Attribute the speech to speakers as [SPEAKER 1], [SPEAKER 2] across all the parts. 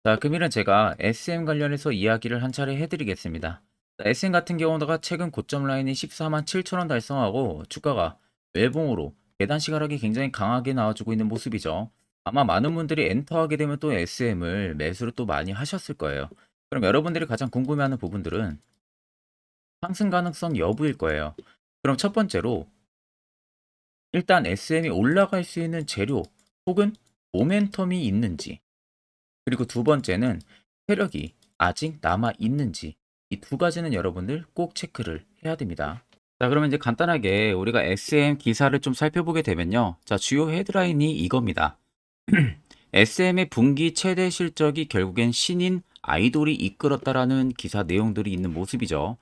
[SPEAKER 1] 자, 금일은 제가 SM 관련해서 이야기를 한 차례 해드리겠습니다. 자, SM 같은 경우가 최근 고점 라인이 14만 7천 원 달성하고 주가가 외봉으로 계단 시가락이 굉장히 강하게 나와주고 있는 모습이죠. 아마 많은 분들이 엔터하게 되면 또 SM을 매수를 또 많이 하셨을 거예요. 그럼 여러분들이 가장 궁금해하는 부분들은 상승 가능성 여부일 거예요. 그럼 첫 번째로 일단 SM이 올라갈 수 있는 재료 혹은 모멘텀이 있는지, 그리고 두 번째는 세력이 아직 남아 있는지, 이 두 가지는 여러분들 꼭 체크를 해야 됩니다. 자, 그러면 이제 간단하게 우리가 SM 기사를 좀 살펴보게 되면요. 자, 주요 헤드라인이 이겁니다. SM의 분기 최대 실적이 결국엔 신인 아이돌이 이끌었다라는 기사 내용들이 있는 모습이죠.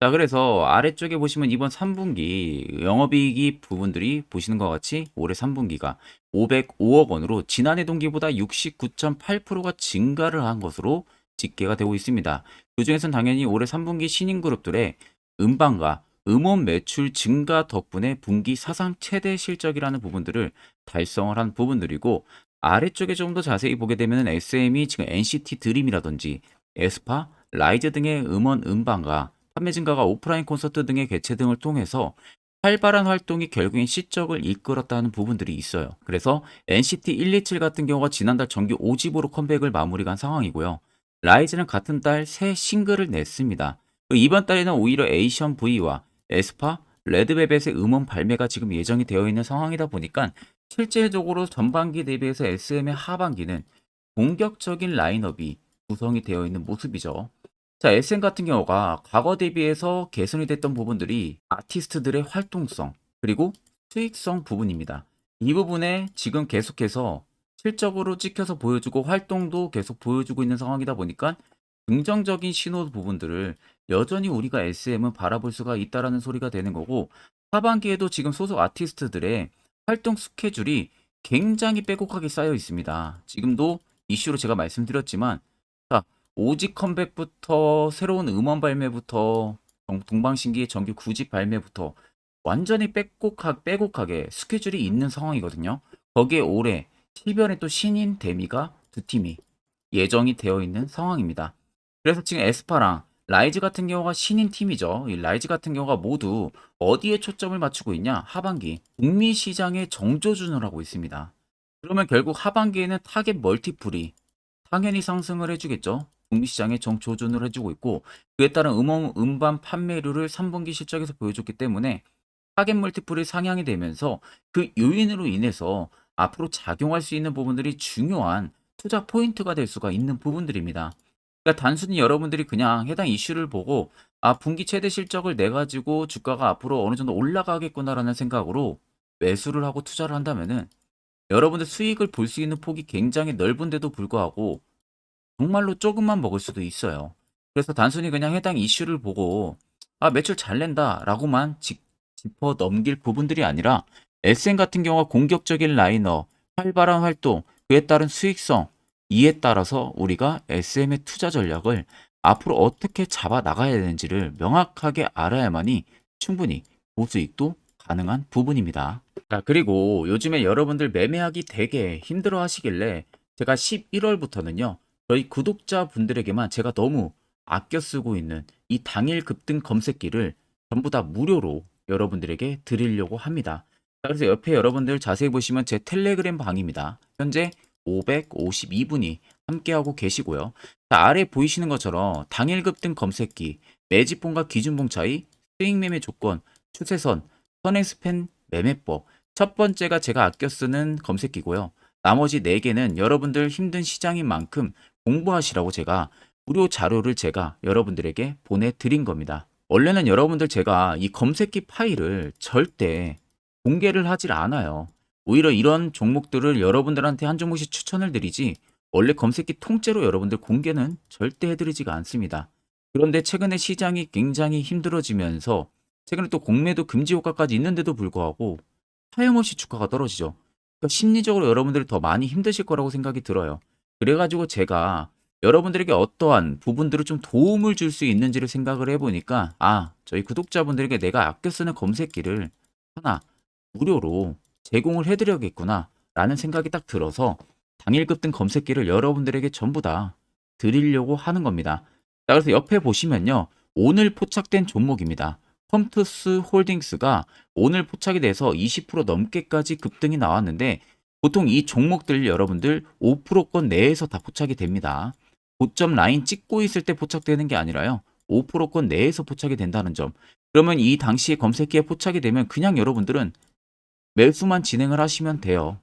[SPEAKER 1] 자, 그래서 아래쪽에 보시면 이번 3분기 영업이익이 부분들이 보시는 것 같이 올해 3분기가 505억 원으로 지난해 동기보다 69.8%가 증가를 한 것으로 집계가 되고 있습니다. 그중에서는 당연히 올해 3분기 신인 그룹들의 음반과 음원 매출 증가 덕분에 분기 사상 최대 실적이라는 부분들을 달성을 한 부분들이고, 아래쪽에 좀 더 자세히 보게 되면 SM이 지금 NCT 드림이라든지 에스파, 라이즈 등의 음원 음반과 판매 증가가 오프라인 콘서트 등의 개최 등을 통해서 활발한 활동이 결국엔 실적을 이끌었다는 부분들이 있어요. 그래서 NCT 127 같은 경우가 지난달 정규 5집으로 컴백을 마무리한 상황이고요. 라이즈는 같은 달 새 싱글을 냈습니다. 그리고 이번 달에는 오히려 에이션 V와 에스파, 레드벨벳의 음원 발매가 지금 예정이 되어 있는 상황이다 보니까 실질적으로 전반기 대비해서 SM의 하반기는 공격적인 라인업이 구성이 되어 있는 모습이죠. 자, SM 같은 경우가 과거 대비해서 개선이 됐던 부분들이 아티스트들의 활동성, 그리고 수익성 부분입니다. 이 부분에 지금 계속해서 실적으로 찍혀서 보여주고 활동도 계속 보여주고 있는 상황이다 보니까 긍정적인 신호 부분들을 여전히 우리가 SM은 바라볼 수가 있다라는 소리가 되는 거고, 하반기에도 지금 소속 아티스트들의 활동 스케줄이 굉장히 빼곡하게 쌓여 있습니다. 지금도 이슈로 제가 말씀드렸지만, 자, 오직 컴백부터 새로운 음원 발매부터 동방신기의 정규 9집 발매부터 완전히 빼곡하게 스케줄이 있는 상황이거든요. 거기에 올해 7변에 또 신인 데미가 두 팀이 예정이 되어 있는 상황입니다. 그래서 지금 에스파랑 라이즈 같은 경우가 신인 팀이죠. 이 라이즈 같은 경우가 모두 어디에 초점을 맞추고 있냐? 하반기 북미 시장에 정조준을 하고 있습니다. 그러면 결국 하반기에는 타겟 멀티플이 당연히 상승을 해주겠죠. 북미 시장에 정조준을 해주고 있고, 그에 따른 음반 판매율을 3분기 실적에서 보여줬기 때문에 타겟 멀티플이 상향이 되면서 그 요인으로 인해서 앞으로 작용할 수 있는 부분들이 중요한 투자 포인트가 될 수가 있는 부분들입니다. 그러니까 단순히 여러분들이 그냥 해당 이슈를 보고 분기 최대 실적을 내 가지고 주가가 앞으로 어느 정도 올라가겠구나라는 생각으로 매수를 하고 투자를 한다면은 여러분들 수익을 볼 수 있는 폭이 굉장히 넓은데도 불구하고 정말로 조금만 먹을 수도 있어요. 그래서 단순히 그냥 해당 이슈를 보고 매출 잘 낸다라고만 짚어 넘길 부분들이 아니라 SM 같은 경우가 공격적인 라이너, 활발한 활동, 그에 따른 수익성, 이에 따라서 우리가 SM의 투자 전략을 앞으로 어떻게 잡아 나가야 되는지를 명확하게 알아야만이 충분히 고수익도 가능한 부분입니다. 자, 그리고 요즘에 여러분들 매매하기 되게 힘들어 하시길래 제가 11월부터는요, 저희 구독자분들에게만 제가 너무 아껴 쓰고 있는 이 당일 급등 검색기를 전부 다 무료로 여러분들에게 드리려고 합니다. 자, 그래서 옆에 여러분들 자세히 보시면 제 텔레그램 방입니다. 현재 552분이 함께하고 계시고요. 자, 아래 보이시는 것처럼 당일 급등 검색기, 매집봉과 기준봉 차이, 수익 매매 조건, 추세선, 선행스팬 매매법. 첫 번째가 제가 아껴 쓰는 검색기고요. 나머지 4개는 여러분들 힘든 시장인 만큼 공부하시라고 제가 무료 자료를 제가 여러분들에게 보내드린 겁니다. 원래는 여러분들 제가 이 검색기 파일을 절대 공개를 하질 않아요. 오히려 이런 종목들을 여러분들한테 한 종목씩 추천을 드리지, 원래 검색기 통째로 여러분들 공개는 절대 해드리지가 않습니다. 그런데 최근에 시장이 굉장히 힘들어지면서 최근에 또 공매도 금지 효과까지 있는데도 불구하고 하염없이 주가가 떨어지죠. 그러니까 심리적으로 여러분들이 더 많이 힘드실 거라고 생각이 들어요. 그래가지고 제가 여러분들에게 어떠한 부분들을 좀 도움을 줄 수 있는지를 생각을 해보니까 저희 구독자분들에게 내가 아껴 쓰는 검색기를 하나 무료로 제공을 해드려야겠구나 라는 생각이 딱 들어서 당일 급등 검색기를 여러분들에게 전부 다 드리려고 하는 겁니다. 자, 그래서 옆에 보시면요. 오늘 포착된 종목입니다. 컴투스 홀딩스가 오늘 포착이 돼서 20% 넘게까지 급등이 나왔는데 보통 이 종목들 여러분들 5%권 내에서 다 포착이 됩니다. 고점 라인 찍고 있을 때 포착되는 게 아니라요. 5%권 내에서 포착이 된다는 점. 그러면 이 당시에 검색기에 포착이 되면 그냥 여러분들은 매수만 진행을 하시면 돼요.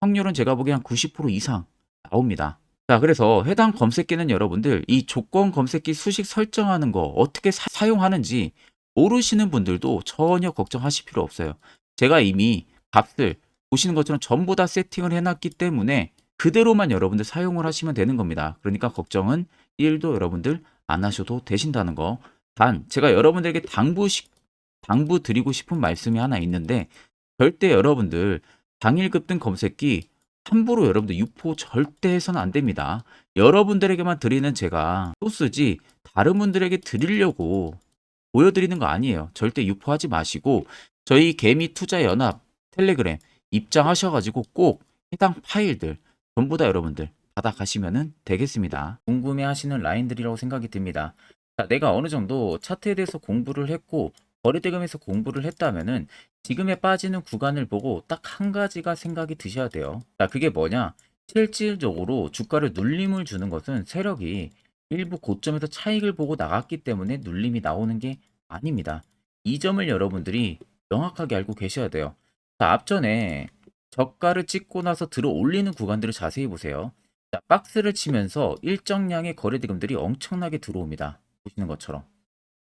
[SPEAKER 1] 확률은 제가 보기엔 한 90% 이상 나옵니다. 자, 그래서 해당 검색기는 여러분들 이 조건 검색기 수식 설정하는 거 어떻게 사용하는지 모르시는 분들도 전혀 걱정하실 필요 없어요. 제가 이미 값을 보시는 것처럼 전부 다 세팅을 해놨기 때문에 그대로만 여러분들 사용을 하시면 되는 겁니다. 그러니까 걱정은 1도 여러분들 안 하셔도 되신다는 거. 단 제가 여러분들에게 당부 드리고 싶은 말씀이 하나 있는데 절대 여러분들 당일 급등 검색기 함부로 여러분들 유포 절대 해서는 안 됩니다. 여러분들에게만 드리는 제가 소스지 다른 분들에게 드리려고 보여드리는 거 아니에요. 절대 유포하지 마시고 저희 개미 투자 연합 텔레그램 입장하셔가지고 꼭 해당 파일들 전부 다 여러분들 받아가시면 되겠습니다. 궁금해하시는 라인들이라고 생각이 듭니다. 자, 내가 어느 정도 차트에 대해서 공부를 했고 거래대금에서 공부를 했다면은 지금에 빠지는 구간을 보고 딱 한 가지가 생각이 드셔야 돼요. 자, 그게 뭐냐? 실질적으로 주가를 눌림을 주는 것은 세력이 일부 고점에서 차익을 보고 나갔기 때문에 눌림이 나오는 게 아닙니다. 이 점을 여러분들이 명확하게 알고 계셔야 돼요. 자, 앞전에 저가를 찍고 나서 들어 올리는 구간들을 자세히 보세요. 자, 박스를 치면서 일정량의 거래대금들이 엄청나게 들어옵니다. 보시는 것처럼.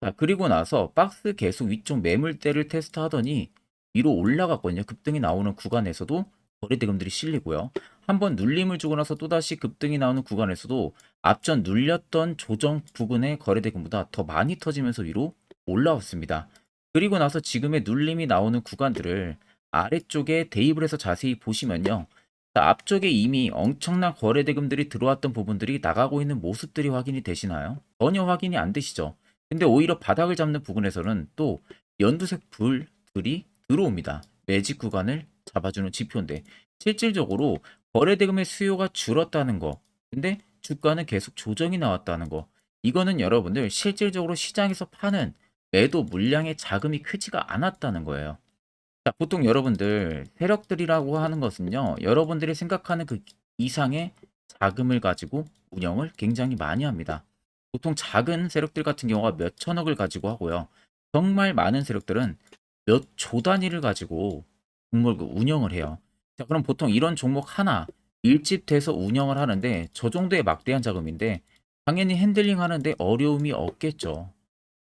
[SPEAKER 1] 자, 그리고 나서 박스 계속 위쪽 매물대를 테스트하더니 위로 올라갔거든요. 급등이 나오는 구간에서도 거래대금들이 실리고요. 한번 눌림을 주고 나서 또다시 급등이 나오는 구간에서도 앞전 눌렸던 조정 부근의 거래대금보다 더 많이 터지면서 위로 올라왔습니다. 그리고 나서 지금의 눌림이 나오는 구간들을 아래쪽에 대입을 해서 자세히 보시면요. 자, 앞쪽에 이미 엄청난 거래대금들이 들어왔던 부분들이 나가고 있는 모습들이 확인이 되시나요? 전혀 확인이 안 되시죠? 근데 오히려 바닥을 잡는 부분에서는 또 연두색 불들이 들어옵니다. 매직 구간을 잡아주는 지표인데 실질적으로 거래대금의 수요가 줄었다는 거, 근데 주가는 계속 조정이 나왔다는 거, 이거는 여러분들 실질적으로 시장에서 파는 매도 물량의 자금이 크지가 않았다는 거예요. 자, 보통 여러분들 세력들이라고 하는 것은요, 여러분들이 생각하는 그 이상의 자금을 가지고 운영을 굉장히 많이 합니다. 보통 작은 세력들 같은 경우가 몇 천억을 가지고 하고요. 정말 많은 세력들은 몇 조 단위를 가지고 종목을 운영을 해요. 자, 그럼 보통 이런 종목 하나 일집돼서 운영을 하는데 저 정도의 막대한 자금인데 당연히 핸들링 하는데 어려움이 없겠죠.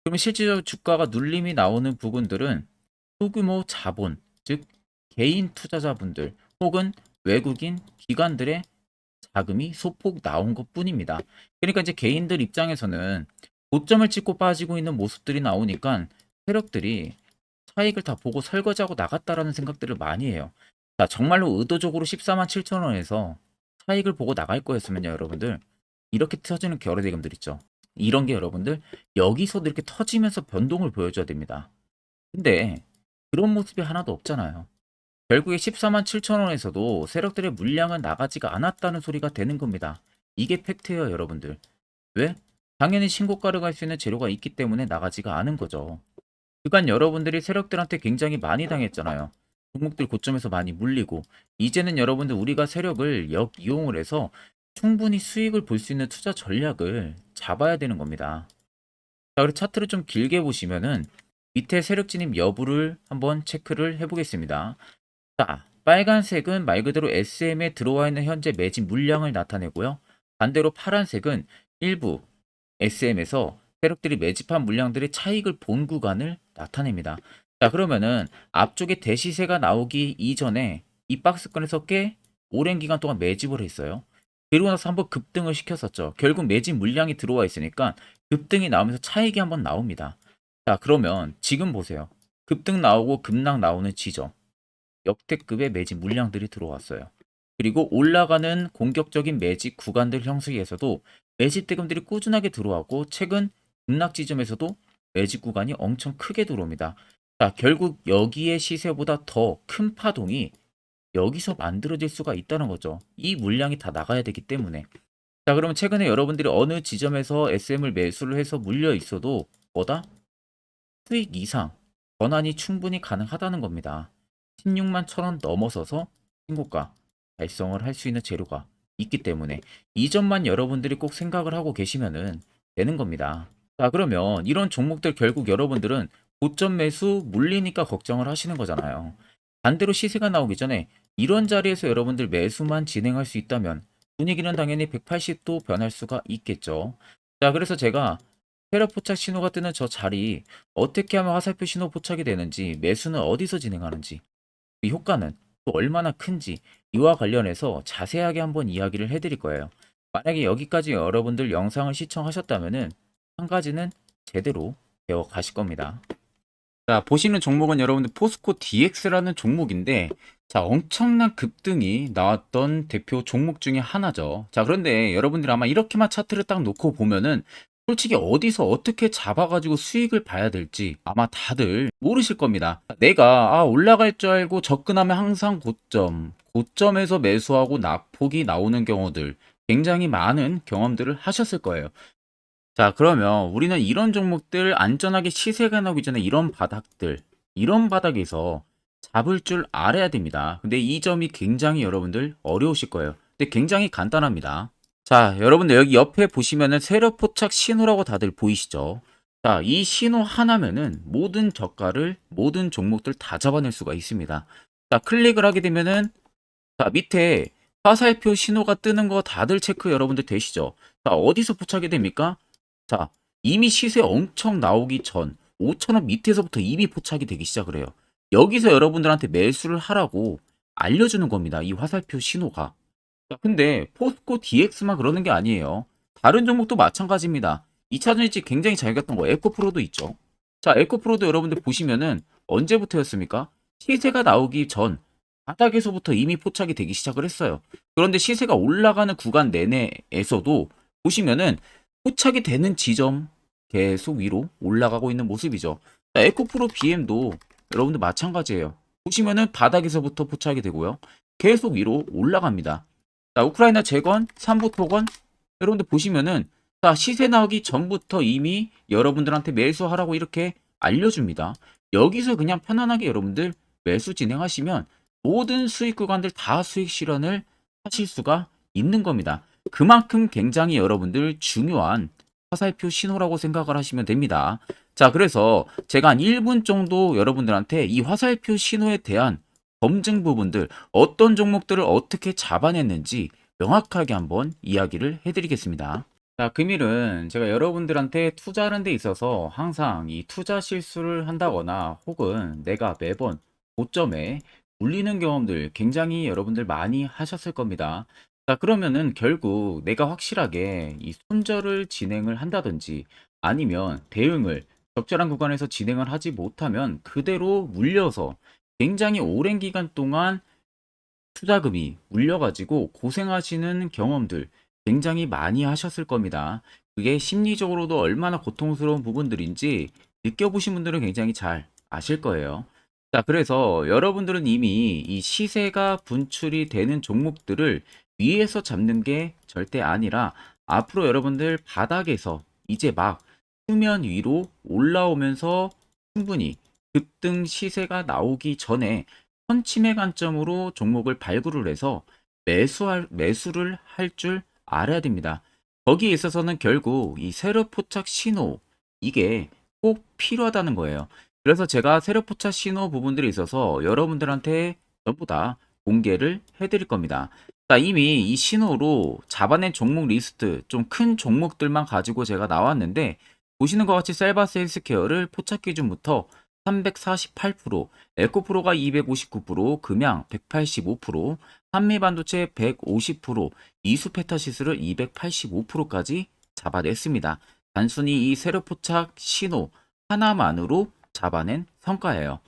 [SPEAKER 1] 그러면 실질적으로 주가가 눌림이 나오는 부분들은 소규모 자본, 즉 개인 투자자분들 혹은 외국인 기관들의 자금이 소폭 나온 것뿐입니다. 그러니까 이제 개인들 입장에서는 고점을 찍고 빠지고 있는 모습들이 나오니까 세력들이 차익을 다 보고 설거지하고 나갔다라는 생각들을 많이 해요. 자, 정말로 의도적으로 14만 7천 원에서 차익을 보고 나갈 거였으면요, 여러분들. 이렇게 터지는 거래대금들 있죠. 이런 게 여러분들 여기서도 이렇게 터지면서 변동을 보여줘야 됩니다. 근데 그런 모습이 하나도 없잖아요. 결국에 14만 7천 원에서도 세력들의 물량은 나가지가 않았다는 소리가 되는 겁니다. 이게 팩트예요, 여러분들. 왜? 당연히 신고가를 갈 수 있는 재료가 있기 때문에 나가지가 않은 거죠. 그간 여러분들이 세력들한테 굉장히 많이 당했잖아요. 종목들 고점에서 많이 물리고 이제는 여러분들 우리가 세력을 역이용을 해서 충분히 수익을 볼 수 있는 투자 전략을 잡아야 되는 겁니다. 자, 그리고 차트를 좀 길게 보시면은 밑에 세력 진입 여부를 한번 체크를 해보겠습니다. 자, 빨간색은 말 그대로 SM에 들어와 있는 현재 매집 물량을 나타내고요. 반대로 파란색은 일부 SM에서 세력들이 매집한 물량들의 차익을 본 구간을 나타냅니다. 자, 그러면은 앞쪽에 대시세가 나오기 이전에 이 박스권에서 꽤 오랜 기간 동안 매집을 했어요. 그리고 나서 한번 급등을 시켰었죠. 결국 매집 물량이 들어와 있으니까 급등이 나오면서 차익이 한번 나옵니다. 자, 그러면 지금 보세요. 급등 나오고 급락 나오는 지점. 역대급의 매집 물량들이 들어왔어요. 그리고 올라가는 공격적인 매집 구간들 형성에서도 매집 대금들이 꾸준하게 들어왔고 최근 급락 지점에서도 매집 구간이 엄청 크게 들어옵니다. 자, 결국 여기에 시세보다 더 큰 파동이 여기서 만들어질 수가 있다는 거죠. 이 물량이 다 나가야 되기 때문에. 자, 그러면 최근에 여러분들이 어느 지점에서 SM을 매수를 해서 물려 있어도 뭐다? 수익 이상 전환이 충분히 가능하다는 겁니다. 16만 1,000원 넘어서서 신고가 달성을 할 수 있는 재료가 있기 때문에 이 점만 여러분들이 꼭 생각을 하고 계시면은 되는 겁니다. 자, 그러면 이런 종목들 결국 여러분들은 고점 매수 물리니까 걱정을 하시는 거잖아요. 반대로 시세가 나오기 전에 이런 자리에서 여러분들 매수만 진행할 수 있다면 분위기는 당연히 180도 변할 수가 있겠죠. 자, 그래서 제가 세력 포착 신호가 뜨는 저 자리 어떻게 하면 화살표 신호 포착이 되는지, 매수는 어디서 진행하는지, 그 효과는 또 얼마나 큰지 이와 관련해서 자세하게 한번 이야기를 해드릴 거예요. 만약에 여기까지 여러분들 영상을 시청하셨다면은 한 가지는 제대로 배워 가실 겁니다. 자, 보시는 종목은 여러분들 포스코 DX라는 종목인데, 자, 엄청난 급등이 나왔던 대표 종목 중에 하나죠. 자, 그런데 여러분들 아마 이렇게만 차트를 딱 놓고 보면은 솔직히 어디서 어떻게 잡아가지고 수익을 봐야 될지 아마 다들 모르실 겁니다. 내가 올라갈 줄 알고 접근하면 항상 고점에서 매수하고 낙폭이 나오는 경우들 굉장히 많은 경험들을 하셨을 거예요. 자, 그러면 우리는 이런 종목들 안전하게 시세가 나오기 전에 이런 바닥에서 잡을 줄 알아야 됩니다. 근데 이 점이 굉장히 여러분들 어려우실 거예요. 근데 굉장히 간단합니다. 자, 여러분들 여기 옆에 보시면은 세력 포착 신호라고 다들 보이시죠? 자, 이 신호 하나면은 모든 저가를, 모든 종목들 다 잡아낼 수가 있습니다. 자, 클릭을 하게 되면은 자, 밑에 화살표 신호가 뜨는 거 다들 체크 여러분들 되시죠? 자, 어디서 포착이 됩니까? 자, 이미 시세 엄청 나오기 전 5,000원 밑에서부터 이미 포착이 되기 시작을 해요. 여기서 여러분들한테 매수를 하라고 알려주는 겁니다. 이 화살표 신호가. 자, 근데 포스코 DX만 그러는 게 아니에요. 다른 종목도 마찬가지입니다. 2차전 일찍 굉장히 잘 갔던 거 에코프로도 있죠. 자, 에코프로도 여러분들 보시면은 언제부터였습니까? 시세가 나오기 전 바닥에서부터 이미 포착이 되기 시작을 했어요. 그런데 시세가 올라가는 구간 내내에서도 보시면은 포착이 되는 지점 계속 위로 올라가고 있는 모습이죠. 자, 에코프로 BM도 여러분들 마찬가지예요. 보시면은 바닥에서부터 포착이 되고요. 계속 위로 올라갑니다. 자, 우크라이나 재건, 삼부 토건 여러분들 보시면은 자, 시세 나오기 전부터 이미 여러분들한테 매수하라고 이렇게 알려줍니다. 여기서 그냥 편안하게 여러분들 매수 진행하시면 모든 수익 구간들 다 수익 실현을 하실 수가 있는 겁니다. 그만큼 굉장히 여러분들 중요한 화살표 신호라고 생각을 하시면 됩니다. 자, 그래서 제가 한 1분 정도 여러분들한테 이 화살표 신호에 대한 검증 부분들, 어떤 종목들을 어떻게 잡아냈는지 명확하게 한번 이야기를 해드리겠습니다. 자, 금일은 제가 여러분들한테 투자하는 데 있어서 항상 이 투자 실수를 한다거나 혹은 내가 매번 고점에 물리는 경험들 굉장히 여러분들 많이 하셨을 겁니다. 자, 그러면은 결국 내가 확실하게 이 손절을 진행을 한다든지 아니면 대응을 적절한 구간에서 진행을 하지 못하면 그대로 물려서 굉장히 오랜 기간 동안 투자금이 물려가지고 고생하시는 경험들 굉장히 많이 하셨을 겁니다. 그게 심리적으로도 얼마나 고통스러운 부분들인지 느껴보신 분들은 굉장히 잘 아실 거예요. 자, 그래서 여러분들은 이미 이 시세가 분출이 되는 종목들을 위에서 잡는 게 절대 아니라 앞으로 여러분들 바닥에서 이제 막 수면 위로 올라오면서 충분히 급등 시세가 나오기 전에 선침의 관점으로 종목을 발굴을 해서 매수를 할 줄 알아야 됩니다. 거기에 있어서는 결국 이 세력 포착 신호 이게 꼭 필요하다는 거예요. 그래서 제가 세력 포착 신호 부분들이 있어서 여러분들한테 전부 다 공개를 해드릴 겁니다. 자, 이미 이 신호로 잡아낸 종목 리스트 좀 큰 종목들만 가지고 제가 나왔는데 보시는 것 같이 셀바스 헬스케어를 포착 기준부터 348%, 에코프로가 259%, 금양 185%, 한미반도체 150%, 이수페타시스를 285%까지 잡아냈습니다. 단순히 이 세력포착 신호 하나만으로 잡아낸 성과예요.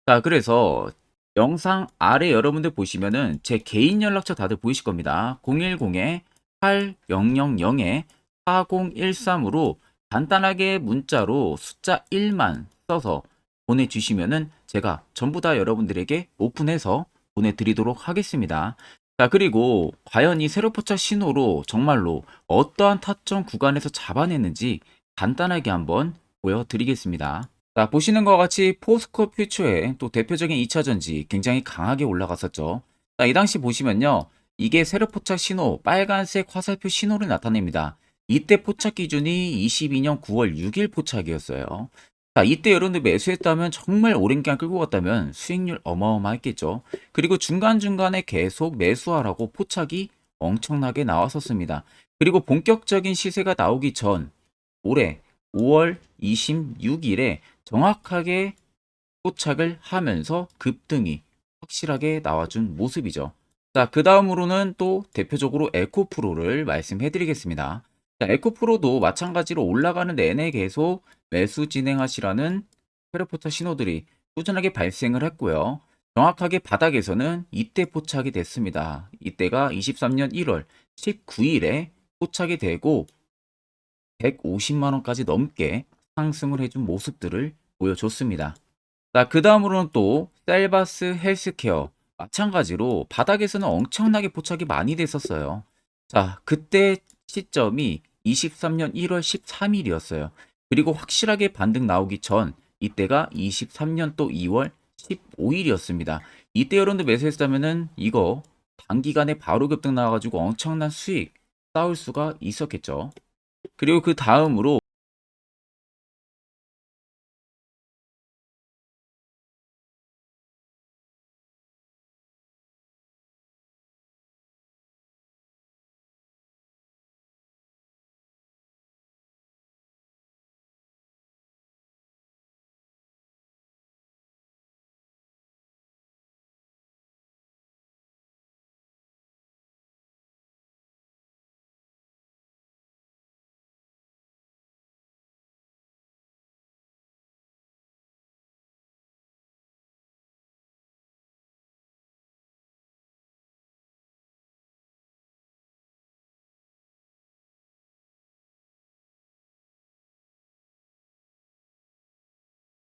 [SPEAKER 1] 자, 그래서 영상 아래 여러분들 보시면은 제 개인 연락처 다들 보이실 겁니다. 010-8000-4013으로 간단하게 문자로 숫자 1만 써서 보내주시면은 제가 전부 다 여러분들에게 오픈해서 보내드리도록 하겠습니다. 자, 그리고 과연 이 세로 포착 신호로 정말로 어떠한 타점 구간에서 잡아냈는지 간단하게 한번 보여드리겠습니다. 자, 보시는 것과 같이 포스코 퓨처의 또 대표적인 2차 전지 굉장히 강하게 올라갔었죠. 자, 이 당시 보시면요. 이게 세로 포착 신호, 빨간색 화살표 신호를 나타냅니다. 이때 포착 기준이 22년 9월 6일 포착이었어요. 자, 이때 여러분들 매수했다면 정말 오랜 기간 끌고 갔다면 수익률 어마어마했겠죠. 그리고 중간중간에 계속 매수하라고 포착이 엄청나게 나왔었습니다. 그리고 본격적인 시세가 나오기 전 올해 5월 26일에 정확하게 포착을 하면서 급등이 확실하게 나와준 모습이죠. 자, 그 다음으로는 또 대표적으로 에코프로를 말씀해 드리겠습니다. 자, 에코프로도 마찬가지로 올라가는 내내 계속 매수 진행하시라는 페르포터 신호들이 꾸준하게 발생을 했고요. 정확하게 바닥에서는 이때 포착이 됐습니다. 이때가 23년 1월 19일에 포착이 되고 150만 원까지 넘게 상승을 해준 모습들을 보여줬습니다. 자, 그 다음으로는 또 셀바스 헬스케어 마찬가지로 바닥에서는 엄청나게 포착이 많이 됐었어요. 자, 그때 시점이 23년 1월 13일이었어요. 그리고 확실하게 반등 나오기 전 이때가 23년 또 2월 15일이었습니다. 이때 여러분들 매수했다면은 이거 단기간에 바로 급등 나와가지고 엄청난 수익 쌓을 수가 있었겠죠. 그리고 그 다음으로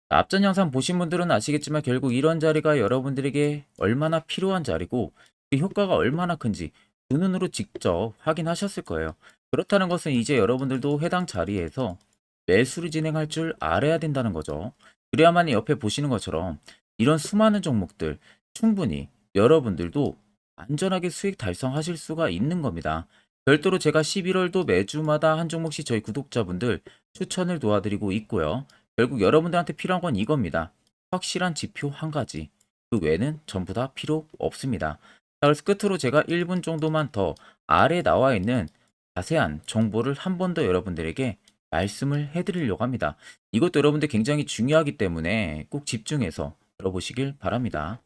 [SPEAKER 1] 앞전 영상 보신 분들은 아시겠지만 결국 이런 자리가 여러분들에게 얼마나 필요한 자리고 그 효과가 얼마나 큰지 두 눈으로 직접 확인하셨을 거예요. 그렇다는 것은 이제 여러분들도 해당 자리에서 매수를 진행할 줄 알아야 된다는 거죠. 그래야만 옆에 보시는 것처럼 이런 수많은 종목들 충분히 여러분들도 안전하게 수익 달성하실 수가 있는 겁니다. 별도로 제가 11월도 매주마다 한 종목씩 저희 구독자분들 추천을 도와드리고 있고요. 결국 여러분들한테 필요한 건 이겁니다. 확실한 지표 한 가지. 그 외에는 전부 다 필요 없습니다. 자, 그래서 끝으로 제가 1분 정도만 더 아래 나와 있는 자세한 정보를 한 번 더 여러분들에게 말씀을 해드리려고 합니다. 이것도 여러분들 굉장히 중요하기 때문에 꼭 집중해서 들어보시길 바랍니다.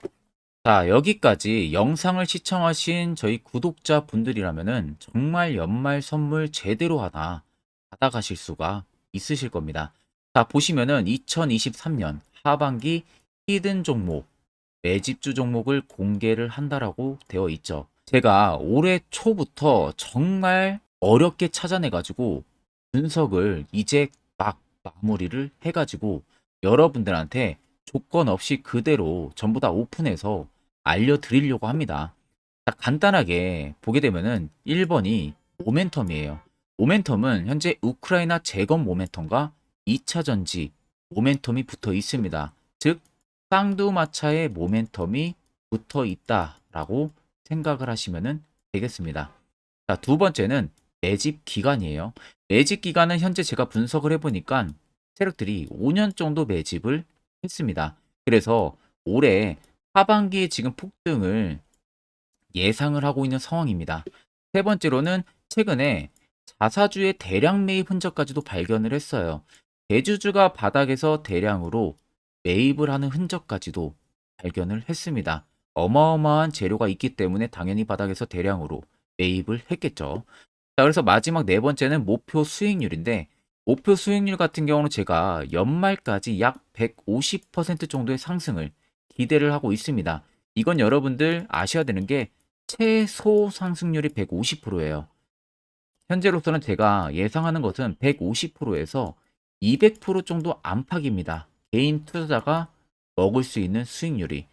[SPEAKER 1] 자, 여기까지 영상을 시청하신 저희 구독자분들이라면은 정말 연말 선물 제대로 하나 받아가실 수가 있으실 겁니다. 자, 보시면은 2023년 하반기 히든 종목, 매집주 종목을 공개를 한다라고 되어 있죠. 제가 올해 초부터 정말 어렵게 찾아내가지고 분석을 이제 막 마무리를 해가지고 여러분들한테 조건 없이 그대로 전부 다 오픈해서 알려드리려고 합니다. 자, 간단하게 보게 되면은 1번이 모멘텀이에요. 모멘텀은 현재 우크라이나 재건 모멘텀과 2차 전지 모멘텀이 붙어 있습니다. 즉, 쌍두마차의 모멘텀이 붙어 있다라고 생각을 하시면 되겠습니다. 자, 두 번째는 매집 기간이에요. 매집 기간은 현재 제가 분석을 해보니까 세력들이 5년 정도 매집을 했습니다. 그래서 올해 하반기에 지금 폭등을 예상을 하고 있는 상황입니다. 세 번째로는 최근에 자사주의 대량 매입 흔적까지도 발견을 했어요. 대주주가 바닥에서 대량으로 매입을 하는 흔적까지도 발견을 했습니다. 어마어마한 재료가 있기 때문에 당연히 바닥에서 대량으로 매입을 했겠죠. 자, 그래서 마지막 네 번째는 목표 수익률인데 목표 수익률 같은 경우는 제가 연말까지 약 150% 정도의 상승을 기대를 하고 있습니다. 이건 여러분들 아셔야 되는 게 최소 상승률이 150%예요. 현재로서는 제가 예상하는 것은 150%에서 200% 정도 안팎입니다. 개인 투자자가 먹을 수 있는 수익률이.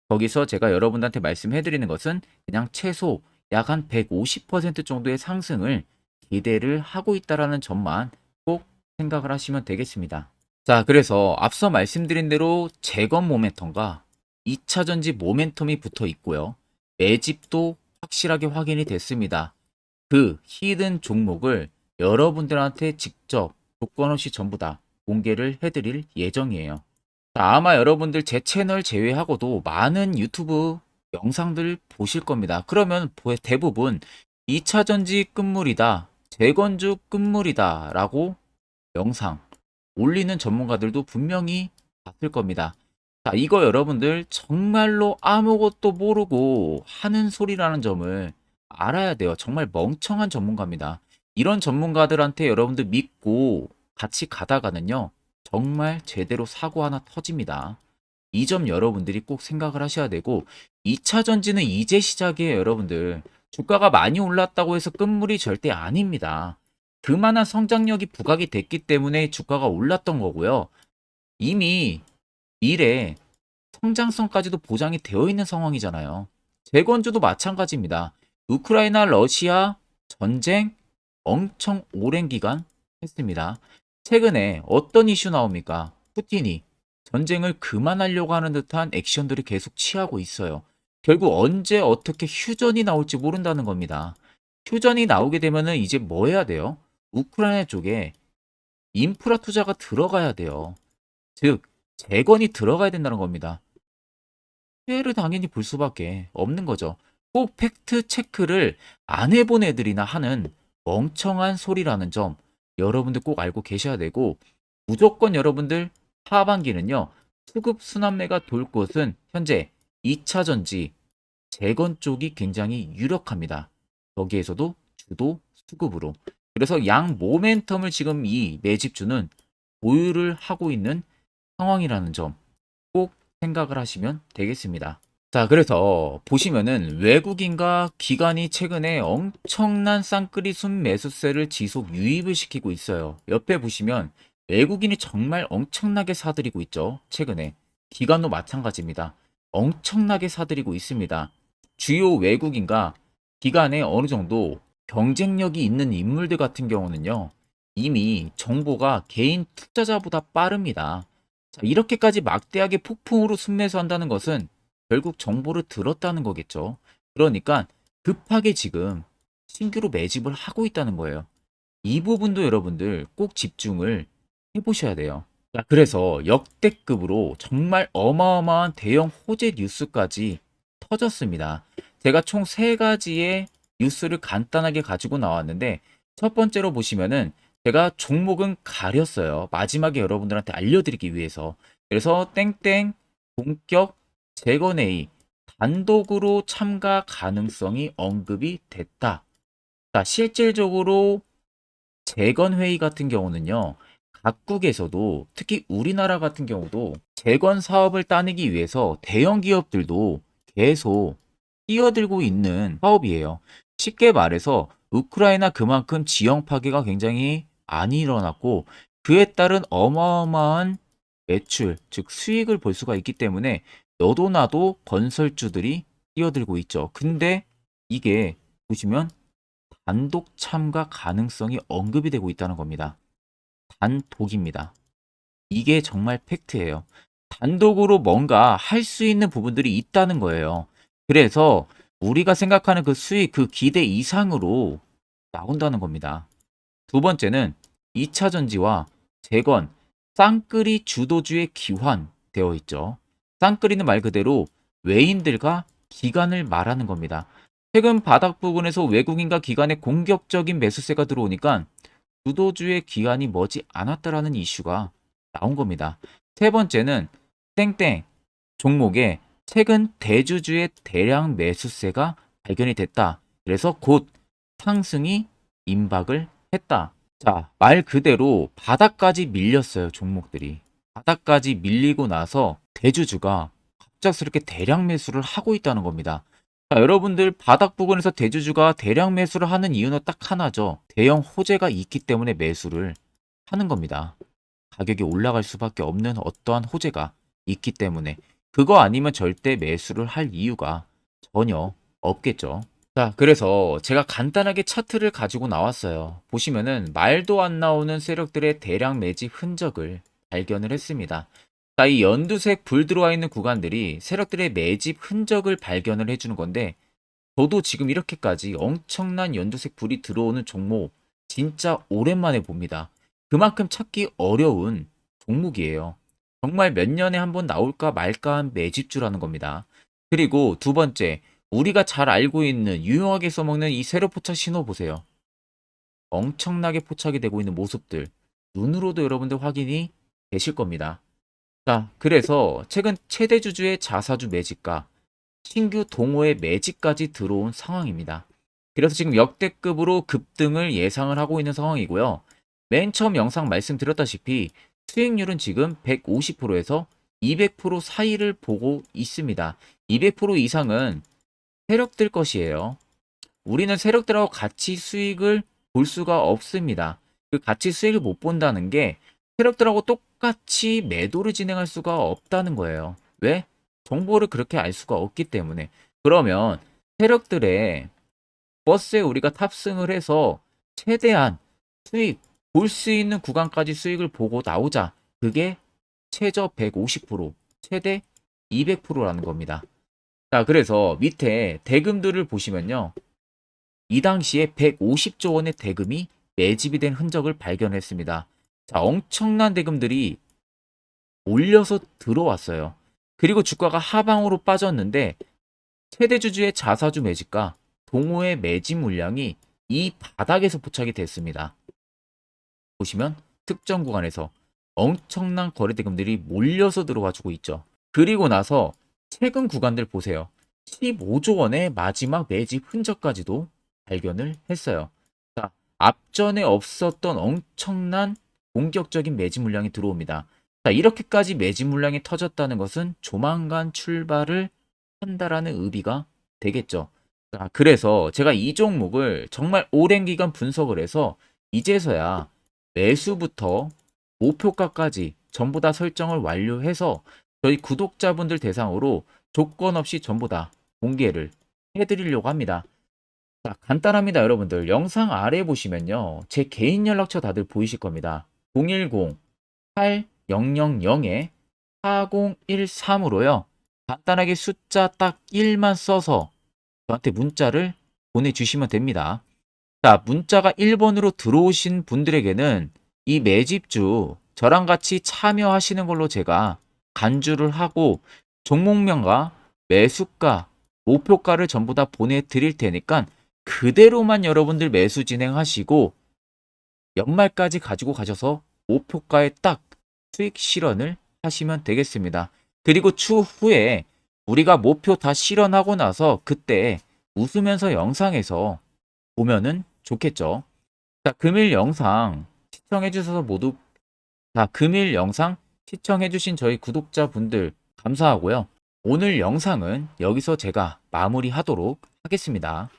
[SPEAKER 1] 거기서 제가 여러분들한테 말씀해 드리는 것은 그냥 최소 약 한 150% 정도의 상승을 기대를 하고 있다라는 점만 꼭 생각을 하시면 되겠습니다. 자, 그래서 앞서 말씀드린 대로 재건 모멘텀과 2차 전지 모멘텀이 붙어 있고요. 매집도 확실하게 확인이 됐습니다. 그 히든 종목을 여러분들한테 직접 조건 없이 전부 다 공개를 해드릴 예정이에요. 자, 아마 여러분들 제 채널 제외하고도 많은 유튜브 영상들 보실 겁니다. 그러면 대부분 2차 전지 끝물이다, 재건주 끝물이다 라고 영상 올리는 전문가들도 분명히 봤을 겁니다. 자, 이거 여러분들 정말로 아무것도 모르고 하는 소리라는 점을 알아야 돼요. 정말 멍청한 전문가입니다. 이런 전문가들한테 여러분들 믿고 같이 가다가는요, 정말 제대로 사고 하나 터집니다. 이 점 여러분들이 꼭 생각을 하셔야 되고, 2차 전지는 이제 시작이에요, 여러분들. 주가가 많이 올랐다고 해서 끝물이 절대 아닙니다. 그만한 성장력이 부각이 됐기 때문에 주가가 올랐던 거고요. 이미 미래 성장성까지도 보장이 되어 있는 상황이잖아요. 재건주도 마찬가지입니다. 우크라이나 러시아 전쟁 엄청 오랜 기간 했습니다. 최근에 어떤 이슈 나옵니까? 푸틴이 전쟁을 그만하려고 하는 듯한 액션들을 계속 취하고 있어요. 결국 언제 어떻게 휴전이 나올지 모른다는 겁니다. 휴전이 나오게 되면은 이제 뭐 해야 돼요? 우크라이나 쪽에 인프라 투자가 들어가야 돼요. 즉, 재건이 들어가야 된다는 겁니다. 피해를 당연히 볼 수밖에 없는 거죠. 꼭 팩트 체크를 안 해본 애들이나 하는 멍청한 소리라는 점 여러분들 꼭 알고 계셔야 되고, 무조건 여러분들 하반기는요, 수급 순환매가 돌 곳은 현재 2차 전지 재건 쪽이 굉장히 유력합니다. 거기에서도 주도 수급으로. 그래서 양 모멘텀을 지금 이 매집주는 보유를 하고 있는 상황이라는 점 꼭 생각을 하시면 되겠습니다. 자, 그래서 보시면은 외국인과 기관이 최근에 엄청난 쌍끌이 순매수세를 지속 유입을 시키고 있어요. 옆에 보시면 외국인이 정말 엄청나게 사들이고 있죠. 최근에. 기관도 마찬가지입니다. 엄청나게 사들이고 있습니다. 주요 외국인과 기관에 어느 정도 경쟁력이 있는 인물들 같은 경우는요, 이미 정보가 개인 투자자보다 빠릅니다. 자, 이렇게까지 막대하게 폭풍으로 순매수한다는 것은 결국 정보를 들었다는 거겠죠. 그러니까 급하게 지금 신규로 매집을 하고 있다는 거예요. 이 부분도 여러분들 꼭 집중을 해보셔야 돼요. 자, 그래서 역대급으로 정말 어마어마한 대형 호재 뉴스까지 터졌습니다. 제가 총 3가지의 뉴스를 간단하게 가지고 나왔는데, 첫 번째로 보시면은 제가 종목은 가렸어요. 마지막에 여러분들한테 알려드리기 위해서. 그래서 땡땡 본격 재건회의 단독으로 참가 가능성이 언급이 됐다. 자, 실질적으로 재건회의 같은 경우는요, 각국에서도 특히 우리나라 같은 경우도 재건 사업을 따내기 위해서 대형 기업들도 계속 뛰어들고 있는 사업이에요. 쉽게 말해서 우크라이나 그만큼 지형 파괴가 굉장히 많이 일어났고, 그에 따른 어마어마한 매출, 즉 수익을 볼 수가 있기 때문에 너도 나도 건설주들이 뛰어들고 있죠. 근데 이게 보시면 단독 참가 가능성이 언급이 되고 있다는 겁니다. 단독입니다. 이게 정말 팩트예요. 단독으로 뭔가 할 수 있는 부분들이 있다는 거예요. 그래서 우리가 생각하는 그 수익, 그 기대 이상으로 나온다는 겁니다. 두 번째는 2차 전지와 재건, 쌍끌이 주도주의 기환되어 있죠. 쌍끌이는 말 그대로 외인들과 기관을 말하는 겁니다. 최근 바닥 부근에서 외국인과 기관의 공격적인 매수세가 들어오니까 주도주의 기관이 머지 않았다라는 이슈가 나온 겁니다. 세 번째는 땡땡 종목에 최근 대주주의 대량 매수세가 발견이 됐다. 그래서 곧 상승이 임박을 했다. 자, 말 그대로 바닥까지 밀렸어요, 종목들이. 바닥까지 밀리고 나서 대주주가 갑작스럽게 대량 매수를 하고 있다는 겁니다. 자, 여러분들 바닥 부근에서 대주주가 대량 매수를 하는 이유는 딱 하나죠. 대형 호재가 있기 때문에 매수를 하는 겁니다. 가격이 올라갈 수밖에 없는 어떠한 호재가 있기 때문에. 그거 아니면 절대 매수를 할 이유가 전혀 없겠죠. 자, 그래서 제가 간단하게 차트를 가지고 나왔어요. 보시면은 말도 안 나오는 세력들의 대량 매집 흔적을 발견을 했습니다. 자, 이 연두색 불 들어와 있는 구간들이 세력들의 매집 흔적을 발견을 해주는 건데, 저도 지금 이렇게까지 엄청난 연두색 불이 들어오는 종목 진짜 오랜만에 봅니다. 그만큼 찾기 어려운 종목이에요. 정말 몇 년에 한번 나올까 말까 한 매집주라는 겁니다. 그리고 두 번째, 우리가 잘 알고 있는 유용하게 써먹는 이 세로 포착 신호 보세요. 엄청나게 포착이 되고 있는 모습들 눈으로도 여러분들 확인이 되실 겁니다. 자, 그래서 최근 최대 주주의 자사주 매집과 신규 동호회 매집까지 들어온 상황입니다. 그래서 지금 역대급으로 급등을 예상을 하고 있는 상황이고요. 맨 처음 영상 말씀드렸다시피 수익률은 지금 150%에서 200% 사이를 보고 있습니다. 200% 이상은 세력들 것이에요. 우리는 세력들하고 같이 수익을 볼 수가 없습니다. 그 같이 수익을 못 본다는 게 세력들하고 똑같이 매도를 진행할 수가 없다는 거예요. 왜? 정보를 그렇게 알 수가 없기 때문에. 그러면 세력들의 버스에 우리가 탑승을 해서 최대한 수익, 볼 수 있는 구간까지 수익을 보고 나오자. 그게 최저 150%, 최대 200%라는 겁니다. 자, 그래서 밑에 대금들을 보시면요. 이 당시에 150조 원의 대금이 매집이 된 흔적을 발견했습니다. 자, 엄청난 대금들이 몰려서 들어왔어요. 그리고 주가가 하방으로 빠졌는데 최대 주주의 자사주 매집과 동호회 매집 물량이 이 바닥에서 포착이 됐습니다. 보시면 특정 구간에서 엄청난 거래 대금들이 몰려서 들어와주고 있죠. 그리고 나서 최근 구간들 보세요. 15조 원의 마지막 매집 흔적까지도 발견을 했어요. 자, 앞전에 없었던 엄청난 공격적인 매집 물량이 들어옵니다. 자, 이렇게까지 매집 물량이 터졌다는 것은 조만간 출발을 한다라는 의미가 되겠죠. 자, 그래서 제가 이 종목을 정말 오랜 기간 분석을 해서 이제서야 매수부터 목표가까지 전부 다 설정을 완료해서 저희 구독자분들 대상으로 조건 없이 전부 다 공개를 해드리려고 합니다. 자, 간단합니다, 여러분들. 영상 아래 보시면요. 제 개인 연락처 다들 보이실 겁니다. 010-8000-4013으로요. 간단하게 숫자 딱 1만 써서 저한테 문자를 보내주시면 됩니다. 자, 문자가 1번으로 들어오신 분들에게는 이 매집주 저랑 같이 참여하시는 걸로 제가 간주를 하고 종목명과 매수가, 목표가를 전부 다 보내드릴 테니까 그대로만 여러분들 매수 진행하시고 연말까지 가지고 가셔서 목표가에 딱 수익 실현을 하시면 되겠습니다. 그리고 추후에 우리가 목표 다 실현하고 나서 그때 웃으면서 영상에서 보면은 좋겠죠. 자, 금일 영상 시청해 주셔서 모두 금일 영상 시청해 주신 저희 구독자분들 감사하고요. 오늘 영상은 여기서 제가 마무리하도록 하겠습니다.